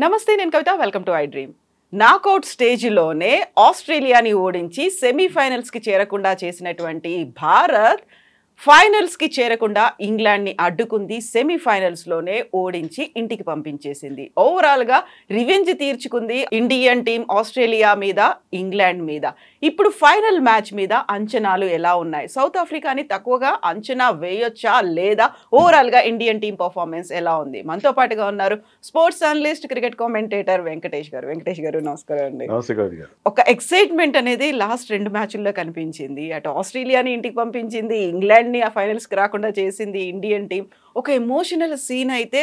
నమస్తే, నేను Kavitha. Welcome to iDream. Knockout స్టేజ్లోనే ఆస్ట్రేలియాని ఓడించి సెమీఫైనల్స్కి చేరకుండా చేసినటువంటి భారత్ ఫైనల్స్కి చేరకుండా ఇంగ్లాండ్ని అడ్డుకుంది. సెమీఫైనల్స్లోనే ఓడించి ఇంటికి పంపించేసింది. ఓవరాల్గా రివెంజ్ తీర్చుకుంది ఇండియన్ టీం ఆస్ట్రేలియా మీద, ఇంగ్లాండ్ మీద. ఇప్పుడు ఫైనల్ మ్యాచ్ మీద అంచనాలు ఎలా ఉన్నాయి? సౌత్ ఆఫ్రికాని తక్కువగా అంచనా వేయొచ్చా లేదా? ఓవరాల్గా ఇండియన్ టీం పర్ఫార్మెన్స్ ఎలా ఉంది? మనతో పాటుగా ఉన్నారు sports analyst, cricket commentator Venkatesh గారు. వెంకటేష్ గారు, నమస్కారం అండి. ఒక ఎక్సైట్మెంట్ అనేది లాస్ట్ 2 మ్యాచ్ల్లో కనిపించింది. అటు ఆస్ట్రేలియాని ఇంటికి పంపించింది, ఇంగ్లాండ్ని ఆ ఫైనల్స్కి రాకుండా చేసింది ఇండియన్ టీం. ఒక ఎమోషనల్ సీన్ అయితే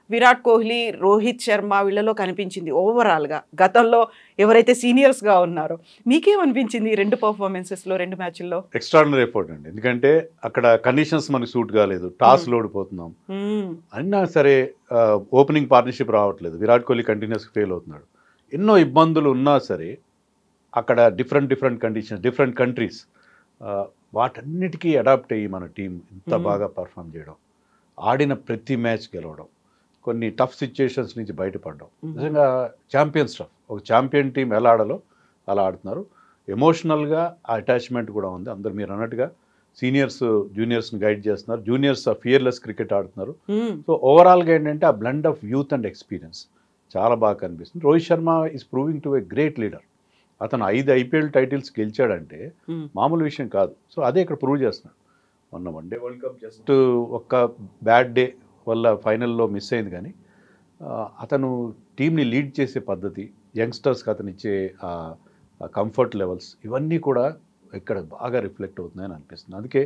విరాట్ కోహ్లీ, రోహిత్ శర్మ వీళ్ళలో కనిపించింది. ఓవరాల్గా గతంలో ఎవరైతే సీనియర్స్గా ఉన్నారో మీకేమనిపించింది ఈ 2 పర్ఫార్మెన్సెస్లో, 2 మ్యాచ్ల్లో? ఎక్స్ట్రాడినరీ ఎఫర్ట్ అండి. ఎందుకంటే అక్కడ కండిషన్స్ మనకి సూట్ కాలేదు, టాస్లు ఓడిపోతున్నాం అయినా సరే ఓపెనింగ్ పార్ట్నర్షిప్ రావట్లేదు, విరాట్ కోహ్లీ కంటిన్యూస్గా ఫెయిల్ అవుతున్నాడు. ఎన్నో ఇబ్బందులు ఉన్నా సరే అక్కడ డిఫరెంట్ కండిషన్స్, డిఫరెంట్ కంట్రీస్, వాటన్నిటికీ అడాప్ట్ అయ్యి మన టీం ఇంత బాగా పర్ఫామ్ చేయడం, ఆడిన ప్రతి మ్యాచ్ గెలవడం, కొన్ని టఫ్ సిచ్యుయేషన్స్ నుంచి బయటపడడం, నిజంగా ఛాంపియన్ స్టఫ్. ఒక ఛాంపియన్ టీం ఎలా ఆడాలో అలా ఆడుతున్నారు. ఎమోషనల్గా ఆ అటాచ్మెంట్ కూడా ఉంది. అందరు మీరు అన్నట్టుగా సీనియర్స్ జూనియర్స్ని గైడ్ చేస్తున్నారు, జూనియర్స్ ఫియర్లెస్ క్రికెట్ ఆడుతున్నారు. సో ఓవరాల్గా ఏంటంటే ఆ blend of youth and experience చాలా బాగా కనిపిస్తుంది. Rohit Sharma is proving to a great leader. అతను 5 IPL టైటిల్స్ గెలిచాడంటే మామూలు విషయం కాదు. సో అదే ఇక్కడ ప్రూవ్ చేస్తున్నాడు. మొన్న వన్డే వరల్డ్ కప్ జస్ట్ ఒక్క బ్యాడ్ డే వల్ల ఫైనల్లో మిస్ అయింది, కానీ అతను టీంని లీడ్ చేసే పద్ధతి, యంగ్స్టర్స్కి అతను ఇచ్చే కంఫర్ట్ లెవెల్స్, ఇవన్నీ కూడా ఇక్కడ బాగా రిఫ్లెక్ట్ అవుతున్నాయని అనిపిస్తుంది. అందుకే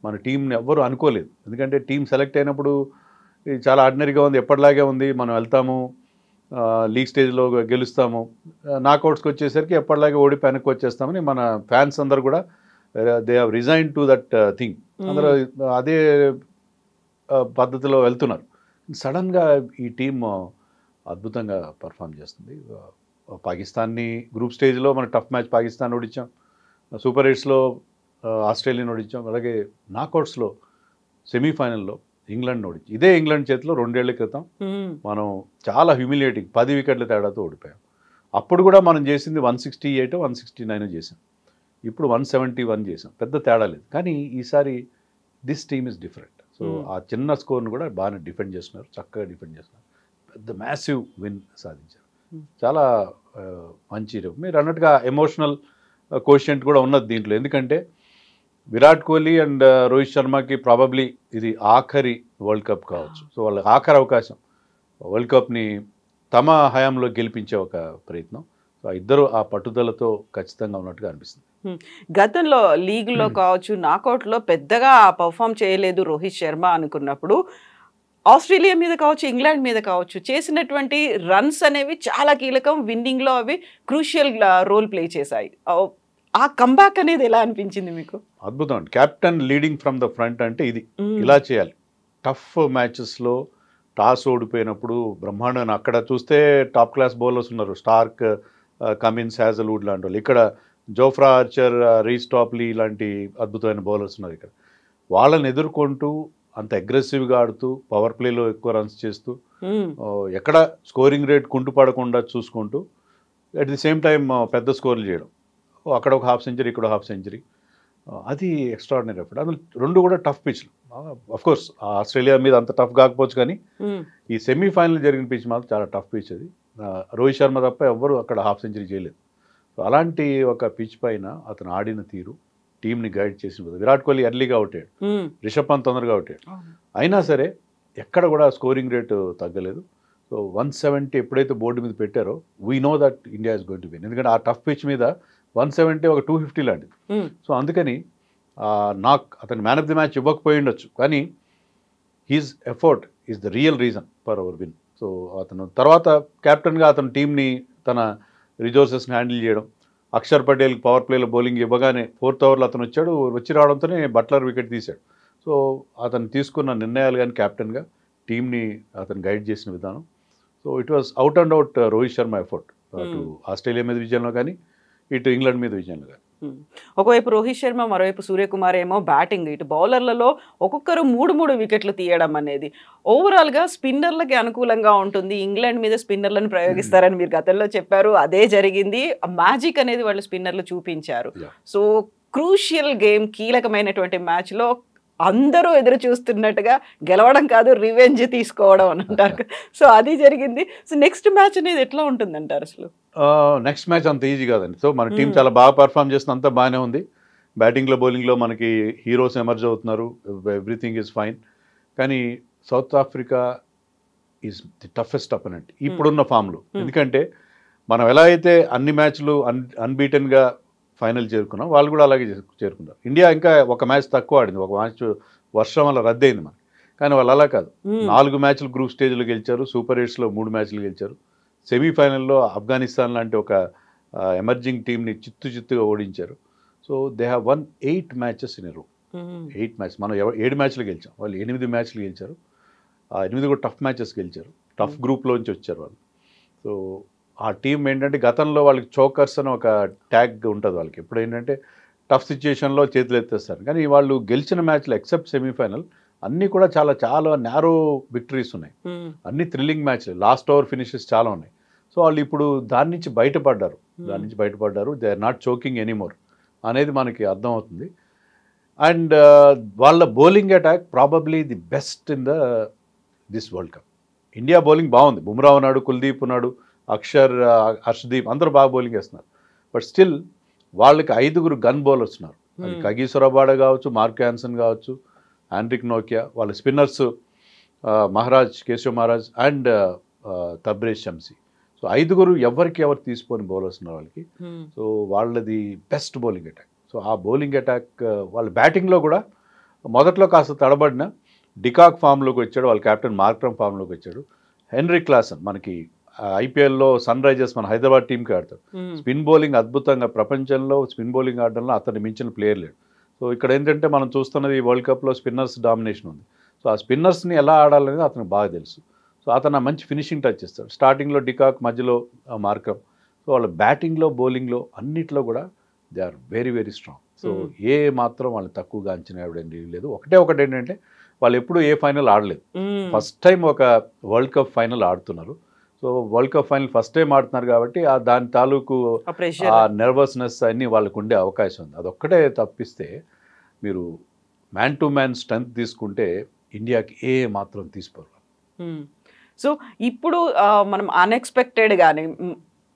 మన టీంని ఎవ్వరూ అనుకోలేదు. ఎందుకంటే టీం సెలెక్ట్ అయినప్పుడు ఇది చాలా ఆర్డినరీగా ఉంది, ఎప్పటిలాగే ఉంది, మనం వెళ్తాము లీగ్ స్టేజ్లో గెలుస్తాము, నాకౌట్స్కి వచ్చేసరికి ఎప్పటిలాగే ఓడిపోయి వెనక్కి వచ్చేస్తామని మన ఫ్యాన్స్ అందరు కూడా they have resign to that thing. అందరూ అదే పద్ధతిలో వెళ్తున్నారు. సడన్గా ఈ టీం అద్భుతంగా పర్ఫామ్ చేస్తుంది. పాకిస్తాన్ని గ్రూప్ స్టేజ్లో మన టఫ్ మ్యాచ్ పాకిస్తాన్ ఓడించాం, సూపర్ 8స్లో ఆస్ట్రేలియాని ఓడించాం, అలాగే నాకౌట్స్లో సెమీఫైనల్లో ఇంగ్లాండ్ ఓడించి, ఇదే ఇంగ్లాండ్ చేతిలో 2 ఏళ్ల క్రితం మనం చాలా హ్యూమిలియేటింగ్ 10 వికెట్ల తేడాతో ఓడిపోయాం. అప్పుడు కూడా మనం చేసింది 168, 169 చేసాం. ఇప్పుడు 171 చేసాం. పెద్ద తేడా లేదు. కానీ ఈసారి this team is different. So ఆ చిన్న స్కోర్ను కూడా బాగానే డిఫెండ్ చేస్తున్నారు, చక్కగా డిఫెండ్ చేస్తున్నారు, పెద్ద మ్యాసివ్ విన్ సాధించారు. చాలా మంచి. మీరు అన్నట్టుగా ఎమోషనల్ కోషెంట్ కూడా ఉన్నది దీంట్లో. ఎందుకంటే విరాట్ కోహ్లీ అండ్ రోహిత్ శర్మకి ప్రాబబ్లీ ఇది ఆఖరి వరల్డ్ కప్ కావచ్చు. సో వాళ్ళ ఆఖరి అవకాశం వరల్డ్ కప్ని తమ హయాంలో గెలిపించే ఒక ప్రయత్నం. సో ఇద్దరు ఆ పట్టుదలతో ఖచ్చితంగా ఉన్నట్టుగా అనిపిస్తుంది. గతంలో లీగ్లో కావచ్చు, నాకౌట్లో పెద్దగా పర్ఫామ్ చేయలేదు రోహిత్ శర్మ అనుకున్నప్పుడు ఆస్ట్రేలియా మీద కావచ్చు, ఇంగ్లాండ్ మీద కావచ్చు, చేసినటువంటి రన్స్ అనేవి చాలా కీలకం. విన్నింగ్లో అవి క్రూషియల్ రోల్ ప్లే చేశాయి. ఆ కంబ్యాక్ అనేది ఎలా అనిపించింది మీకు? అద్భుతం అండి. Captain leading from the front అంటే ఇది ఇలా చేయాలి. టఫ్ మ్యాచెస్లో టాస్ ఓడిపోయినప్పుడు బ్రహ్మాండంగా అక్కడ చూస్తే టాప్ క్లాస్ బౌలర్స్ ఉన్నారు, స్టార్క్, కమిన్స్, హ్యాజల్వుడ్ లాంటి వాళ్ళు. ఇక్కడ జోఫ్రా ఆర్చర్, రీస్ టాప్లీ లాంటి అద్భుతమైన బౌలర్స్ ఉన్నారు. ఇక్కడ వాళ్ళని ఎదుర్కొంటూ అంత అగ్రెసివ్గా ఆడుతూ పవర్ ప్లేలో ఎక్కువ రన్స్ చేస్తూ ఎక్కడ స్కోరింగ్ రేట్ కుంటుపడకుండా చూసుకుంటూ అట్ ది సేమ్ టైం పెద్ద స్కోర్లు చేయడం, అక్కడ ఒక హాఫ్ సెంచరీ, ఇక్కడ హాఫ్ సెంచరీ, అది ఎక్స్ట్రాడినరీ ఎఫర్ట్. అందులో 2 కూడా టఫ్ పిచ్లు. అఫ్కోర్స్ ఆస్ట్రేలియా మీద అంత టఫ్ కాకపోవచ్చు, కానీ ఈ సెమీఫైనల్ జరిగిన పిచ్ మాత్రం చాలా టఫ్ పిచ్. అది రోహిత్ శర్మ తప్ప ఎవ్వరు అక్కడ హాఫ్ సెంచరీ చేయలేదు. సో అలాంటి ఒక పిచ్ పైన అతను ఆడిన తీరు, టీంని గైడ్ చేసిన, విరాట్ కోహ్లీ ఎర్లీగా అవుట్ అయ్యాడు, రిషబ్ పంత్ తొందరగా అవుట్ అయ్యాడు, అయినా సరే ఎక్కడ కూడా స్కోరింగ్ రేటు తగ్గలేదు. సో 170 ఎప్పుడైతే బోర్డు మీద పెట్టారో we know that India is going to win. ఎందుకంటే ఆ టఫ్ పిచ్ మీద 170 ఒక 250 లాంటిది. సో అందుకని నాకు అతను మ్యాన్ ఆఫ్ ది మ్యాచ్ ఇవ్వకపోయి ఉండొచ్చు, కానీ his effort is the real reason for our win. So అతను తర్వాత కెప్టెన్గా అతను టీంని, తన రిజోర్సెస్ని హ్యాండిల్ చేయడం, అక్షర్ పటేల్ పవర్ ప్లేలో బౌలింగ్ ఇవ్వగానే 4th ఓవర్లో అతను వచ్చి రావడంతోనే బట్లర్ వికెట్ తీశాడు. సో అతను తీసుకున్న నిర్ణయాలు కానీ, కెప్టెన్గా టీంని అతను గైడ్ చేసిన విధానం, so it was out and out Rohit Sharma effort. అటు ఆస్ట్రేలియా మీద విజయంలో కానీ, ఇటు ఇంగ్లాండ్ మీద విజయంలో కానీ. ఒకవైపు రోహిత్ శర్మ, మరోవైపు సూర్యకుమార్ ఏమో బ్యాటింగ్, ఇటు బౌలర్లలో ఒక్కొక్కరు 3 వికెట్లు తీయడం అనేది ఓవరాల్గా స్పిన్నర్లకి అనుకూలంగా ఉంటుంది. ఇంగ్లాండ్ మీద స్పిన్నర్లను ప్రయోగిస్తారని మీరు గతంలో చెప్పారు, అదే జరిగింది. మ్యాజిక్ అనేది వాళ్ళు స్పిన్నర్లు చూపించారు. సో క్రూషియల్ గేమ్, కీలకమైనటువంటి మ్యాచ్లో అందరూ ఎదురు చూస్తున్నట్టుగా గెలవడం కాదు, రివెంజ్ తీసుకోవడం అని అంటారు. సో అది జరిగింది. సో నెక్స్ట్ మ్యాచ్ అనేది ఎట్లా ఉంటుంది అంటారు అసలు? నెక్స్ట్ మ్యాచ్ అంత ఈజీ కాదండి. సో మన టీం చాలా బాగా పర్ఫామ్ చేస్తుంది, అంతా బాగానే ఉంది. బ్యాటింగ్లో బౌలింగ్లో మనకి హీరోస్ ఎమర్జ్ అవుతున్నారు, ఎవ్రీథింగ్ ఈజ్ ఫైన్. కానీ south Africa is the toughest opponent ఇప్పుడున్న ఫామ్లో. ఎందుకంటే మనం ఎలా అయితే అన్ని మ్యాచ్లు అన్బీటెన్గా ఫైనల్ చేరుకున్నాం, వాళ్ళు కూడా అలాగే చేరుకున్నారు. ఇండియా ఇంకా ఒక మ్యాచ్ తక్కువ ఆడింది, ఒక మ్యాచ్ వర్షం వల్ల రద్దయింది మనకి. కానీ వాళ్ళు అలా కాదు, 4 మ్యాచ్లు గ్రూప్ స్టేజ్లో గెలిచారు, సూపర్ 8లో 3 మ్యాచ్లు గెలిచారు. సెమీఫైనల్లో ఆఫ్ఘనిస్తాన్ లాంటి ఒక ఎమర్జింగ్ టీంని చిత్తుగా ఓడించారు. So they have won 8 matches in a row. 8 match, మనం 7 మ్యాచ్లు గెలిచాం, వాళ్ళు 8 మ్యాచ్లు గెలిచారు. 8 కూడా టఫ్ మ్యాచెస్ గెలిచారు, టఫ్ గ్రూప్లోంచి వచ్చారు వాళ్ళు. సో ఆ టీం ఏంటంటే గతంలో వాళ్ళకి చోకర్స్ అని ఒక ట్యాగ్ ఉంటుంది వాళ్ళకి, ఎప్పుడు ఏంటంటే టఫ్ సిచ్యుయేషన్లో చేతులు ఎత్తేస్తారు. కానీ వాళ్ళు గెలిచిన మ్యాచ్లు ఎక్సెప్ట్ సెమీఫైనల్ అన్నీ కూడా చాలా చాలా నేరో విక్టరీస్ ఉన్నాయి, అన్ని థ్రిల్లింగ్ మ్యాచ్లు, లాస్ట్ ఓవర్ ఫినిషెస్ చాలా ఉన్నాయి. సో వాళ్ళు ఇప్పుడు దాని నుంచి బయటపడ్డారు. They are not choking anymore అనేది మనకి అర్థమవుతుంది. అండ్ వాళ్ళ bowling attack probably the best in this world cup. India bowling బాగుంది, బుమ్రా ఉన్నాడు, కుల్దీప్ ఉన్నాడు, అక్షర్, హర్షదీప్ అందరూ బాగా బౌలింగ్ వేస్తున్నారు. బట్ స్టిల్ వాళ్ళకి 5 గన్ బౌలర్స్ ఉన్నారు. అది కగిసో రబాడ కావచ్చు, మార్క్ యాన్సన్ కావచ్చు, ఆండ్రిక్ నోకియా, వాళ్ళ spinners Maharaj, Keshav Maharaj and Tabraiz Shamsi. So 5 ఎవరు తీసుకోని బౌలర్స్ ఉన్నారు వాళ్ళకి. సో వాళ్ళది బెస్ట్ బౌలింగ్ అటాక్. సో ఆ బౌలింగ్ అటాక్ వాళ్ళ బ్యాటింగ్లో కూడా మొదట్లో కాస్త తడబడిన డికాక్ ఫామ్లోకి వచ్చాడు, వాళ్ళ కెప్టెన్ మార్క్రమ్ ఫామ్లోకి వచ్చాడు. హెన్రిక్ క్లాసన్ మనకి ఐపీఎల్లో సన్ రైజర్స్ మన హైదరాబాద్ టీంకి ఆడతాడు. స్పిన్ బౌలింగ్ అద్భుతంగా, ప్రపంచంలో స్పిన్ బౌలింగ్ ఆడడంలో అతన్ని మించిన ప్లేయర్ లేడు. సో ఇక్కడ ఏంటంటే మనం చూస్తున్నది వరల్డ్ కప్లో స్పిన్నర్స్ డామినేషన్ ఉంది. సో ఆ స్పిన్నర్స్ని ఎలా ఆడాలనేది అతనికి బాగా తెలుసు. సో అతను మంచి ఫినిషింగ్ టచ్ ఇస్తాడు. స్టార్టింగ్లో డికాక్, మధ్యలో మార్కమ్. సో వాళ్ళ బ్యాటింగ్లో బౌలింగ్లో అన్నిట్లో కూడా they are very very strong. So ఏ మాత్రం వాళ్ళు తక్కువగా అంచనా వేయడం లేదు. ఒకటి ఏంటంటే వాళ్ళు ఎప్పుడు ఏ ఫైనల్ ఆడలేదు, ఫస్ట్ టైం ఒక వరల్డ్ కప్ ఫైనల్ ఆడుతున్నారు. So world cup final first time ఆడుతున్నారు కాబట్టి దాని తాలూకు ఆ నర్వస్నెస్ అన్నీ వాళ్ళకు ఉండే అవకాశం ఉంది. అదొక్కటే తప్పిస్తే మీరు మ్యాన్ టు మ్యాన్ స్ట్రెంత్ తీసుకుంటే ఇండియాకి ఏ మాత్రం తీసుకోరు. సో ఇప్పుడు మనం అన్ఎక్స్పెక్టెడ్గానే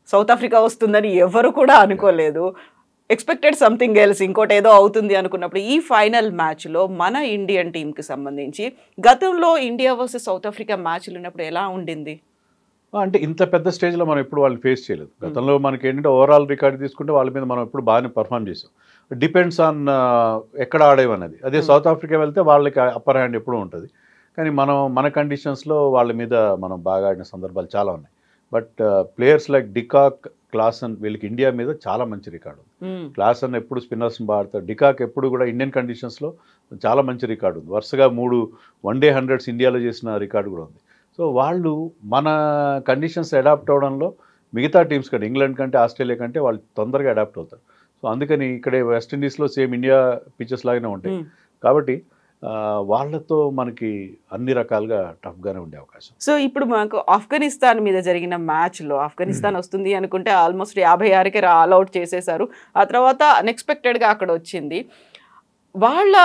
సౌత్ ఆఫ్రికా వస్తుందని ఎవరు కూడా అనుకోలేదు. ఎక్స్పెక్టెడ్ సంథింగ్ ఎల్స్, ఇంకోటి ఏదో అవుతుంది అనుకున్నప్పుడు ఈ ఫైనల్ మ్యాచ్లో మన ఇండియన్ టీంకి సంబంధించి గతంలో ఇండియా వర్సెస్ సౌత్ ఆఫ్రికా మ్యాచ్లు ఉన్నప్పుడు ఎలా ఉండింది? అంటే ఇంత పెద్ద స్టేజ్లో మనం ఎప్పుడు వాళ్ళని ఫేస్ చేయలేదు. గతంలో మనకి ఏంటంటే ఓవరాల్ రికార్డు తీసుకుంటే వాళ్ళ మీద మనం ఎప్పుడు బాగానే పర్ఫామ్ చేసాం. డిపెండ్స్ ఆన్ ఎక్కడ ఆడేవన్నది. అదే సౌత్ ఆఫ్రికా వెళ్తే వాళ్ళకి అప్పర్ హ్యాండ్ ఎప్పుడూ ఉంటుంది. కానీ మన కండిషన్స్లో వాళ్ళ మీద మనం బాగా ఆడిన సందర్భాలు చాలా ఉన్నాయి. But players like de Kock, Klaasen, వీళ్ళకి ఇండియా మీద చాలా మంచి రికార్డు ఉంది. క్లాసన్ ఎప్పుడు స్పిన్నర్స్ని బాగా ఆడతారు, డికాక్ ఎప్పుడు కూడా ఇండియన్ కండిషన్స్లో చాలా మంచి రికార్డు ఉంది. వరుసగా 3 వన్డే 100s ఇండియాలో చేసిన రికార్డు కూడా ఉంది. సో వాళ్ళు మన కండిషన్స్ అడాప్ట్ అవడంలో మిగతా టీమ్స్ కంటే, ఇంగ్లాండ్ కంటే, ఆస్ట్రేలియా కంటే వాళ్ళు తొందరగా అడాప్ట్ అవుతారు. సో అందుకని ఇక్కడే వెస్టిండీస్లో సేమ్ ఇండియా పిచెస్ లాగానే ఉంటాయి కాబట్టి వాళ్ళతో మనకి అన్ని రకాలుగా టఫ్గానే ఉండే అవకాశం. సో ఇప్పుడు మనకు ఆఫ్ఘనిస్తాన్ మీద జరిగిన మ్యాచ్లో ఆఫ్ఘనిస్తాన్ వస్తుంది అనుకుంటే ఆల్మోస్ట్ 56కే ఆల్అవుట్ చేసేశారు. ఆ తర్వాత అన్ఎక్స్పెక్టెడ్గా అక్కడ వచ్చింది. వాళ్ళ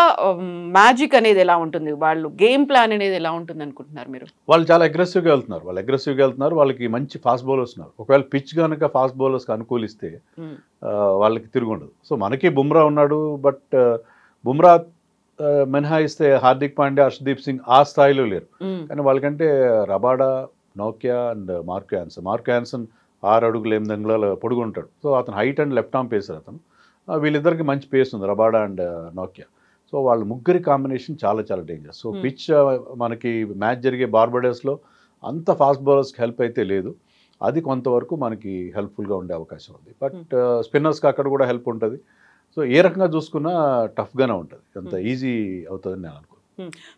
మ్యాజిక్ అనేది ఎలా ఉంటుంది, వాళ్ళు గేమ్ ప్లాన్ అనేది ఎలా ఉంటుంది అనుకుంటున్నారు మీరు? వాళ్ళు చాలా అగ్రెసివ్గా వెళ్తున్నారు. వాళ్ళకి మంచి ఫాస్ట్ బౌలర్స్ ఉన్నారు. ఒకవేళ పిచ్ కనుక ఫాస్ట్ బౌలర్స్కి అనుకూలిస్తే వాళ్ళకి తిరుగుండదు. సో మనకి బుమ్రా ఉన్నాడు, బట్ బుమ్రా మినహాయిస్తే హార్దిక్ పాండ్యా, హర్షదీప్ సింగ్ ఆ స్థాయిలో లేరు. కానీ వాళ్ళకంటే Rabada, Nokia and mark Jansen 6 అడుగులు 8 అంగుళాల పొడుగుంటాడు. సో అతను height and left arm pacer. అతను వీళ్ళిద్దరికి మంచి పేస్ ఉంది, రబాడా అండ్ నోకియా. సో వాళ్ళ ముగ్గురి కాంబినేషన్ చాలా చాలా డేంజర్. సో పిచ్ మనకి మ్యాచ్ జరిగే బార్బడోస్లో అంత ఫాస్ట్ బౌలర్స్కి హెల్ప్ అయితే లేదు. అది కొంతవరకు మనకి హెల్ప్ఫుల్గా ఉండే అవకాశం ఉంది. బట్ స్పిన్నర్స్కి అక్కడ కూడా హెల్ప్ ఉంటుంది. సో ఏ రకంగా చూసుకున్నా టఫ్గానే ఉంటుంది, అంత ఈజీ అవుతుందని నేను అనుకోను.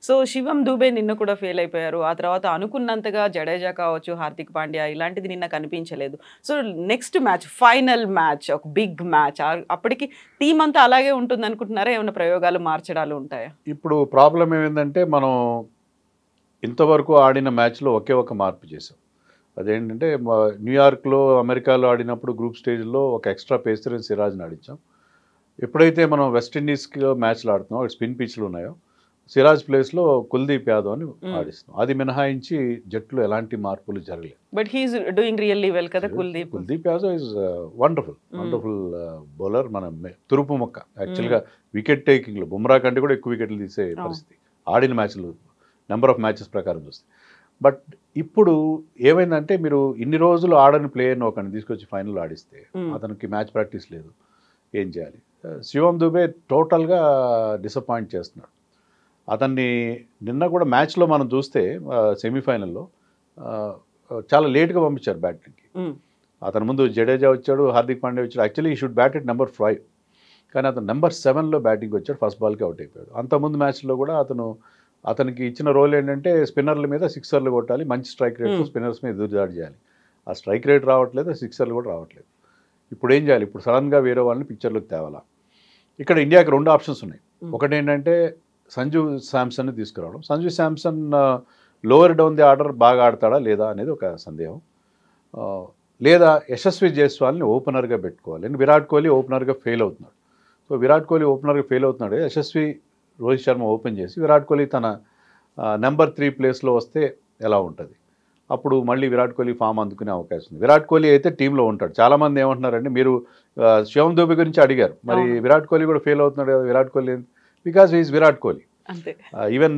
సో శివం దూబే నిన్న కూడా ఫెయిల్ అయిపోయారు. ఆ తర్వాత అనుకున్నంతగా జడేజా కావచ్చు, హార్దిక్ పాండ్యా ఇలాంటిది నిన్న కనిపించలేదు. So next match, final match, ఒక బిగ్ మ్యాచ్. అప్పటికి టీం అంతా అలాగే ఉంటుంది అనుకుంటున్నారా? ఏమైనా ప్రయోగాలు మార్చడాలు ఉంటాయా? ఇప్పుడు ప్రాబ్లం ఏమైందంటే మనం ఇంతవరకు ఆడిన మ్యాచ్లో ఒకే ఒక మార్పు చేసాం. అదేంటంటే న్యూయార్క్లో, అమెరికాలో ఆడినప్పుడు గ్రూప్ స్టేజ్లో ఒక ఎక్స్ట్రా పేసర్ సిరాజ్ని ఆడించాం. ఎప్పుడైతే మనం వెస్టిండీస్లో మ్యాచ్లు ఆడుతున్నాం, అక్కడ స్పిన్ పిచ్లు ఉన్నాయో, సిరాజ్ ప్లేస్లో కుల్దీప్ యాదవ్ అని ఆడిస్తున్నాం. అది మినహాయించి జట్టులో ఎలాంటి మార్పులు జరగలేదు. But he's doing really well కదా Kuldeep. Kuldeep Yadav is wonderful bowler. మన తురుపు మొక్క యాక్చువల్గా వికెట్ టేకింగ్లో బుమ్రా కంటే కూడా ఎక్కువ వికెట్లు తీసే పరిస్థితి ఆడిన మ్యాచ్లు, నెంబర్ ఆఫ్ మ్యాచెస్ ప్రకారం చూస్తే. బట్ ఇప్పుడు ఏమైందంటే మీరు ఇన్ని రోజులు ఆడని ప్లేయర్ని ఒకరిని తీసుకొచ్చి ఫైనల్ ఆడిస్తే అతనికి మ్యాచ్ ప్రాక్టీస్ లేదు, ఏం చేయాలి? శివం దుబే టోటల్గా డిసప్పాయింట్ చేస్తున్నాడు. అతన్ని నిన్న కూడా మ్యాచ్లో మనం చూస్తే సెమీఫైనల్లో చాలా లేట్గా పంపించారు బ్యాటింగ్కి. అతని ముందు జడేజా వచ్చాడు, హార్దిక్ పాండ్యా వచ్చాడు. యాక్చువల్లీ ఈ షుడ్ బ్యాట్ ఎట్ నెంబర్ 5, కానీ అతను నెంబర్ 7లో బ్యాటింగ్ వచ్చాడు. ఫస్ట్ బాల్కి అవుట్ అయిపోయాడు. అంతకుముందు మ్యాచ్లో కూడా అతనికి ఇచ్చిన రోల్ ఏంటంటే స్పిన్నర్ల మీద సిక్సర్లు కొట్టాలి, మంచి స్ట్రైక్ రేట్తో స్పిన్నర్స్ మీద ఎదురుదాడి చేయాలి. ఆ స్ట్రైక్ రేట్ రావట్లేదు, సిక్సర్లు కూడా రావట్లేదు. ఇప్పుడు ఏం చేయాలి? ఇప్పుడు సడన్గా వేరే వాళ్ళని పిక్చర్లోకి తేవాలా? ఇక్కడ ఇండియాకి 2 ఆప్షన్స్ ఉన్నాయి. ఒకటి ఏంటంటే సంజు శాంసన్ని తీసుకురావడం. Sanju Samson lower down the order బాగా ఆడతాడా లేదా అనేది ఒక సందేహం. లేదా యశస్వి జైస్వాల్ని ఓపెనర్గా పెట్టుకోవాలి. విరాట్ కోహ్లీ ఓపెనర్గా ఫెయిల్ అవుతున్నాడు. సో విరాట్ కోహ్లీ ఓపెనర్గా ఫెయిల్ అవుతున్నాడు, యశస్వి రోహిత్ శర్మ ఓపెన్ చేసి విరాట్ కోహ్లీ తన నెంబర్ 3 ప్లేస్లో వస్తే ఎలా ఉంటుంది? అప్పుడు మళ్ళీ విరాట్ కోహ్లీ ఫామ్ అందుకునే అవకాశం ఉంది. విరాట్ కోహ్లీ అయితే టీంలో ఉంటాడు. చాలామంది ఏమంటున్నారంటే, మీరు శివం దూబే గురించి అడిగారు, మరి విరాట్ కోహ్లీ కూడా ఫెయిల్ అవుతున్నాడు కదా Virat Kohli, because is Virat Kohli. Even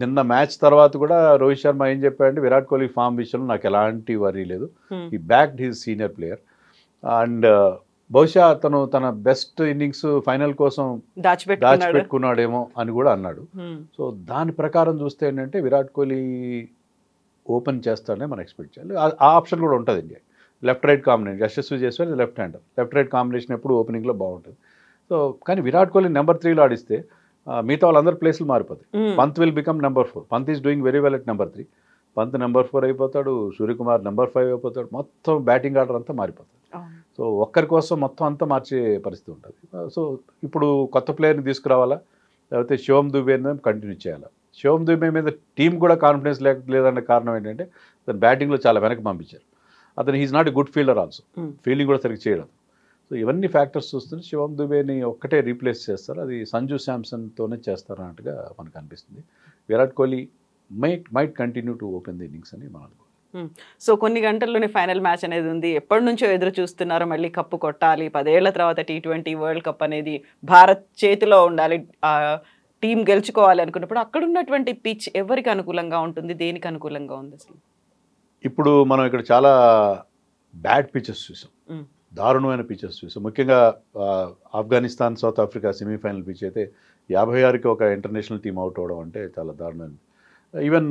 నిన్న మ్యాచ్ తర్వాత కూడా రోహిత్ శర్మ ఏం చెప్పాడంటే, విరాట్ కోహ్లీ ఫామ్ విషయంలో నాకు ఎలాంటి వరీ లేదు, ఈ backed his senior player and బహుశా అతను తన బెస్ట్ ఇన్నింగ్స్ ఫైనల్ కోసం దాచిపెట్టుకున్నాడేమో అని కూడా అన్నాడు. సో దాని ప్రకారం చూస్తే ఏంటంటే విరాట్ కోహ్లీ ఓపెన్ చేస్తాడని మనం ఎక్స్పెక్ట్ చేయాలి. ఆ ఆప్షన్ కూడా ఉంటుంది India. Left right combination, Yashasvi Jaiswal left hander, left right combination ఎప్పుడు ఓపెనింగ్లో బాగుంటుంది. సో కానీ విరాట్ కోహ్లీ నెంబర్ 3లో ఆడిస్తే మిగతా వాళ్ళందరూ ప్లేస్లు మారిపోతాయి. Pant will become number 4. Pant is doing very well at number 3. Pant number 4 అయిపోతాడు, సూర్యకుమార్ నెంబర్ 5 అయిపోతాడు. మొత్తం బ్యాటింగ్ ఆర్డర్ అంతా మారిపోతుంది. సో ఒక్కరి కోసం మొత్తం అంతా మార్చే పరిస్థితి ఉంటుంది. సో ఇప్పుడు కొత్త ప్లేయర్ని తీసుకురావాలా, లేకపోతే శివం దుబేని కంటిన్యూ చేయాలా? శివం దుబే మీద టీం కూడా కాన్ఫిడెన్స్ లేదన్న కారణం ఏంటంటే అతను బ్యాటింగ్లో చాలా వెనక్కి పంపించారు. అతను he's not a good fielder also, fielding కూడా సరిగ్గా చేయడం. సో ఇవన్నీ ఫ్యాక్టర్స్ చూస్తుంటే శివం దుబేని ఒక్కటే రీప్లేస్ చేస్తారు, అది సంజు శాంసన్తోనే చేస్తారు అన్నట్టుగా మనకు అనిపిస్తుంది. Virat Kohli might continue to open the innings అని మనం అనుకోవాలి. సో కొన్ని గంటల్లోనే ఫైనల్ మ్యాచ్ అనేది ఉంది. ఎప్పటి నుంచో ఎదురు చూస్తున్నారు, మళ్ళీ కప్పు కొట్టాలి, 10 ఏళ్ల తర్వాత T20 వరల్డ్ కప్ అనేది భారత్ చేతిలో ఉండాలి, టీం గెలుచుకోవాలి అనుకున్నప్పుడు అక్కడ ఉన్నటువంటి పిచ్ ఎవరికి అనుకూలంగా ఉంటుంది, దేనికి అనుకూలంగా ఉంది అసలు? ఇప్పుడు మనం ఇక్కడ చాలా బ్యాడ్ పిచెస్ చూసాం, దారుణమైన పిచెస్ చూసాం. ముఖ్యంగా Afghanistan south Africa semi-final pitch అయితే 56కి ఒక ఇంటర్నేషనల్ టీం అవుట్ అవడం అంటే చాలా దారుణమైనది. ఈవెన్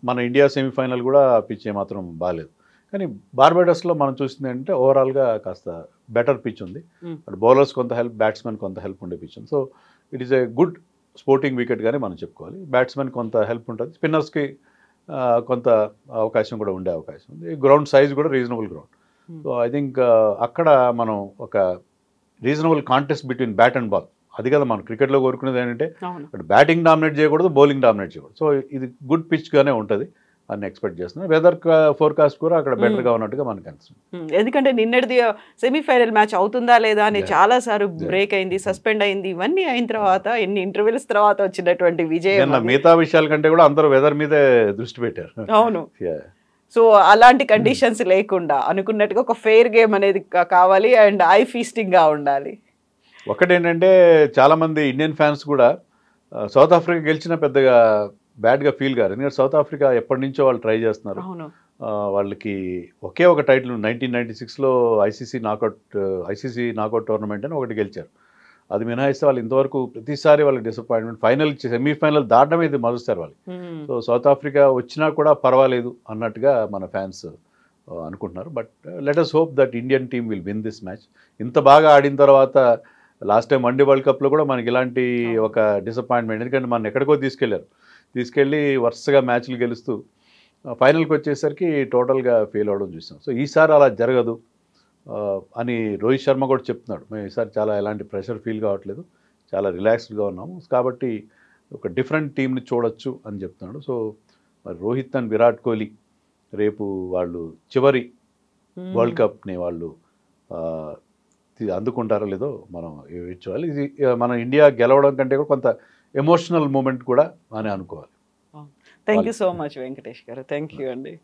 మన ఇండియా సెమీఫైనల్ కూడా పిచ్ ఏమాత్రం బాగాలేదు. కానీ బార్బేడస్లో మనం చూసింది ఏంటంటే ఓవరాల్గా కాస్త బెటర్ పిచ్ ఉంది. అటు బౌలర్స్ కొంత హెల్ప్, బ్యాట్స్మెన్ కొంత హెల్ప్ ఉండే పిచ్ ఉంది. So it is a good sporting వికెట్గానే మనం చెప్పుకోవాలి. బ్యాట్స్మెన్ కొంత హెల్ప్ ఉంటుంది, స్పిన్నర్స్కి కొంత అవకాశం కూడా ఉండే అవకాశం ఉంది. గ్రౌండ్ సైజ్ కూడా reasonable ground. So I think అక్కడ మనం ఒక reasonable contest between bat and ball, అది కదా మనం క్రికెట్లో కోరుకునేది ఏంటంటే అటు బ్యాటింగ్ డామినేట్ చేయకూడదు, బౌలింగ్ డామినేట్ చేయకూడదు. సో ఇది గుడ్ పిచ్గానే ఉంటుంది అని ఎక్స్పెక్ట్ చేస్తున్నాను. వెదర్ ఫోర్కాస్ట్ కూడా అక్కడ బెటర్గా ఉన్నట్టుగా మనకు అనిపిస్తుంది. ఎందుకంటే నిన్నటిది సెమీఫైనల్ మ్యాచ్ అవుతుందా లేదా అని చాలా సార్లు బ్రేక్ అయింది, సస్పెండ్ అయింది, ఇవన్నీ అయిన తర్వాత ఎన్ని ఇంటర్వ్యూస్ తర్వాత వచ్చినటువంటి విజయం. మిగతా విషయాల కంటే కూడా అందరూ వెదర్ మీదే దృష్టి పెట్టారు. అవును. సో అలాంటి కండిషన్స్ లేకుండా అనుకున్నట్టుగా ఒక ఫెయిర్ గేమ్ అనేది కావాలి అండ్ ఐ ఫీస్టింగ్గా ఉండాలి. ఒకటేంటంటే చాలామంది ఇండియన్ ఫ్యాన్స్ కూడా సౌత్ ఆఫ్రికా గెలిచిన పెద్దగా బ్యాడ్గా ఫీల్ కాదు. ఎందుకంటే సౌత్ ఆఫ్రికా ఎప్పటి నుంచో వాళ్ళు ట్రై చేస్తున్నారు. వాళ్ళకి ఒకే ఒక టైటిల్ 1996లో ఐసీసీ నాకౌట్ టోర్నమెంట్ అని ఒకటి గెలిచారు. అది మినహాయిస్తే వాళ్ళు ఇంతవరకు ప్రతిసారి వాళ్ళకి డిసప్పాయింట్మెంట్. ఫైనల్ సెమీఫైనల్ దాటమే ఇది మరుస్తారు వాళ్ళు. సో సౌత్ ఆఫ్రికా వచ్చినా కూడా పర్వాలేదు అన్నట్టుగా మన ఫ్యాన్స్ అనుకుంటున్నారు. But let us hope that Indian team will win this match. ఇంత బాగా ఆడిన తర్వాత లాస్ట్ టైం వన్డే వరల్డ్ కప్లో కూడా మనకి ఇలాంటి ఒక డిసప్పాయింట్మెంట్, ఎందుకంటే మనం ఎక్కడికో తీసుకెళ్ళి వరుసగా మ్యాచ్లు గెలుస్తూ ఫైనల్కి వచ్చేసరికి టోటల్గా ఫెయిల్ అవ్వడం చూసాం. సో ఈసారి అలా జరగదు అని రోహిత్ శర్మ కూడా చెప్తున్నాడు. మేము ఈసారి చాలా ఎలాంటి ప్రెషర్ ఫీల్ కావట్లేదు, చాలా రిలాక్స్డ్గా ఉన్నాము, కాబట్టి ఒక డిఫరెంట్ టీంని చూడొచ్చు అని చెప్తున్నాడు. సో మరి రోహిత్ అండ్ విరాట్ కోహ్లీ రేపు వాళ్ళు చివరి వరల్డ్ కప్ని వాళ్ళు అందుకుంటారో లేదో మనం చూడాలి. ఇది మన ఇండియా గెలవడం కంటే కూడా కొంత ఎమోషనల్ మూమెంట్ కూడా అని అనుకోవాలి. Thank you so much Venkatesh గారు. థ్యాంక్ యూ అండి.